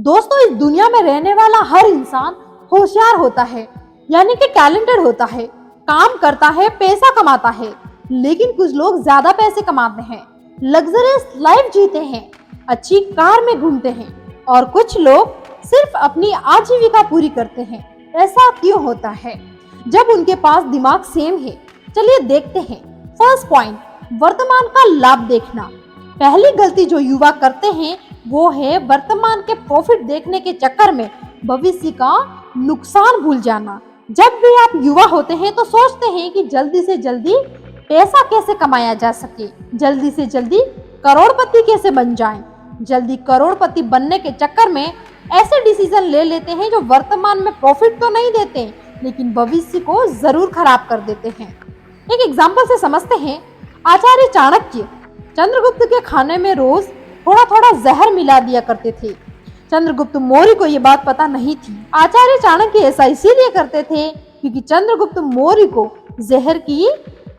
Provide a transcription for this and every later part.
दोस्तों, इस दुनिया में रहने वाला हर इंसान होशियार होता है, यानी कि टैलेंटेड होता है, काम करता है, पैसा कमाता है। लेकिन कुछ लोग ज्यादा पैसे कमाते हैं, लग्जरियस लाइफ जीते हैं, अच्छी कार में घूमते हैं, और कुछ लोग सिर्फ अपनी आजीविका पूरी करते हैं। ऐसा क्यों होता है जब उनके पास दिमाग सेम है? चलिए देखते हैं। फर्स्ट पॉइंट, वर्तमान का लाभ देखना। पहली गलती जो युवा करते हैं वो है वर्तमान के प्रॉफिट देखने के चक्कर में भविष्य का नुकसान भूल जाना। जब भी आप युवा होते हैं तो सोचते हैं कि जल्दी से जल्दी पैसा कैसे कमाया जा सके, जल्दी से जल्दी करोड़पति कैसे बन जाएं। जल्दी करोड़पति बनने के चक्कर में ऐसे डिसीजन ले लेते हैं जो वर्तमान में प्रॉफिट तो नहीं देते लेकिन भविष्य को जरूर खराब कर देते हैं। एक एग्जाम्पल से समझते हैं। आचार्य चाणक्य चंद्रगुप्त के खाने में रोज थोड़ा थोड़ा जहर मिला दिया करते थे। चंद्रगुप्त मौर्य को ये बात पता नहीं थी। आचार्य चाणक्य ऐसा इसीलिए करते थे क्योंकि चंद्रगुप्त मौर्य को जहर की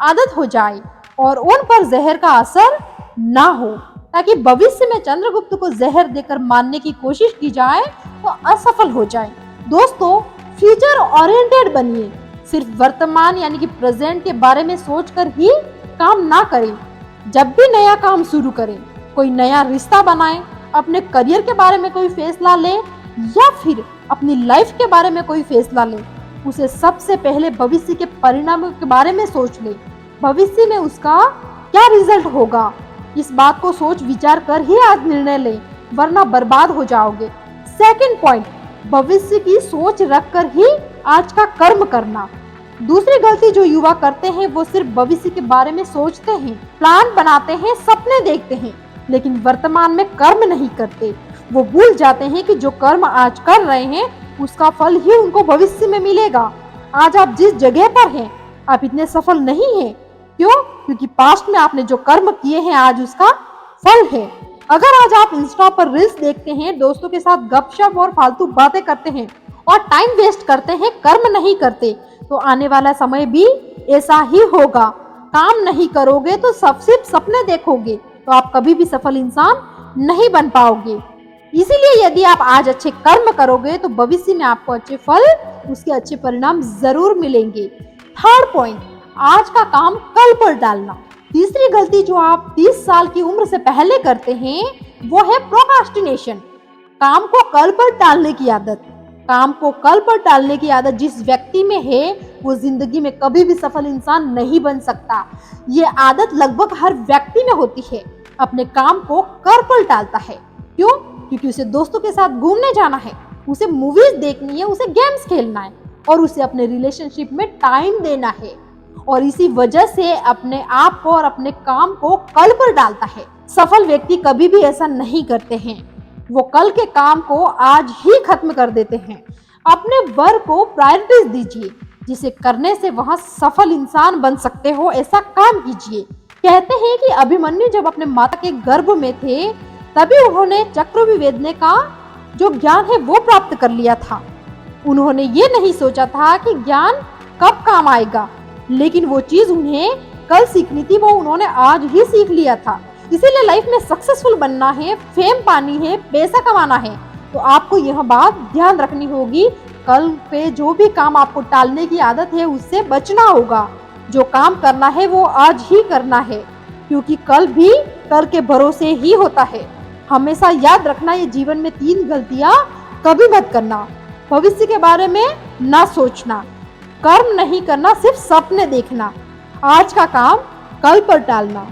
आदत हो जाए और उन पर जहर का असर ना हो, ताकि भविष्य में चंद्रगुप्त को जहर देकर मारने की कोशिश की जाए तो असफल हो जाए। दोस्तों, फ्यूचर ओरिएंटेड बनिए। सिर्फ वर्तमान यानी कि प्रेजेंट के बारे में सोचकर ही काम ना करें। जब भी नया काम शुरू करें, कोई नया रिश्ता बनाएं, अपने करियर के बारे में कोई फैसला लें या फिर अपनी लाइफ के बारे में कोई फैसला लें, उसे सबसे पहले भविष्य के परिणामों के बारे में सोच लें। भविष्य में उसका क्या रिजल्ट होगा, इस बात को सोच विचार कर ही आज निर्णय लें, वरना बर्बाद हो जाओगे। सेकंड पॉइंट, भविष्य की सोच रखकर ही आज का कर्म करना। दूसरी गलती जो युवा करते हैं वो सिर्फ भविष्य के बारे में सोचते हैं, प्लान बनाते हैं, सपने देखते हैं, लेकिन वर्तमान में कर्म नहीं करते। वो भूल जाते हैं कि जो कर्म आज कर रहे हैं उसका फल ही उनको भविष्य में मिलेगा। आज आप जिस जगह पर हैं आप इतने सफल नहीं हैं। क्यों? क्योंकि पास्ट में आपने जो कर्म किए हैं आज उसका फल है। अगर आज आप इंस्टा पर रील्स देखते हैं, दोस्तों के साथ गपशप और फालतू बातें करते हैं और टाइम वेस्ट करते हैं, कर्म नहीं करते, तो आने वाला समय भी ऐसा ही होगा। काम नहीं करोगे तो सिर्फ सपने देखोगे तो आप कभी भी सफल इंसान नहीं बन पाओगे। इसीलिए यदि आप आज अच्छे कर्म करोगे तो भविष्य में आपको अच्छे फल, उसके अच्छे परिणाम जरूर मिलेंगे। थर्ड पॉइंट, आज का काम कल पर डालना। तीसरी गलती जो आप 30 साल की उम्र से पहले करते हैं वो है प्रोक्रास्टिनेशन, काम को कल पर टालने की आदत। काम को कल पर टालने की आदत जिस व्यक्ति में है वो जिंदगी में कभी भी सफल इंसान नहीं बन सकता। ये आदत लगभग हर व्यक्ति में होती है, अपने काम को कल पर टालता है। क्यों? क्योंकि उसे दोस्तों के साथ घूमने जाना है, उसे मूवीज देखनी है, उसे गेम्स खेलना है और उसे अपने रिलेशनशिप में टाइम देना है, और इसी वजह से अपने आप को और अपने काम को कल पर डालता है। सफल व्यक्ति कभी भी ऐसा नहीं करते हैं, वो कल के काम को आज ही खत्म कर देते हैं। अपने वर्क को प्रायोरिटीज दीजिए, जिसे करने से वहां सफल इंसान बन सकते हो, ऐसा काम कीजिए। कहते हैं कि अभिमन्यु जब अपने माता के गर्भ में थे तभी उन्होंने चक्रव्यूह का जो ज्ञान है वो प्राप्त कर लिया था। उन्होंने ये नहीं सोचा था कि ज्ञान कब काम आएगा, लेकिन वो चीज उन्हें कल सीखनी थी, वो उन्होंने आज ही सीख लिया था। इसीलिए लाइफ में सक्सेसफुल बनना है, फेम पानी है, पैसा कमाना है, तो आपको यह बात ध्यान रखनी होगी, कल पे जो भी काम आपको टालने की आदत है उससे बचना होगा। जो काम करना है वो आज ही करना है, क्योंकि कल भी कल के भरोसे ही होता है। हमेशा याद रखना, ये जीवन में 3 गलतियां कभी मत करना। भविष्य के बारे में ना सोचना, कर्म नहीं करना, सिर्फ सपने देखना, आज का काम कल पर टालना।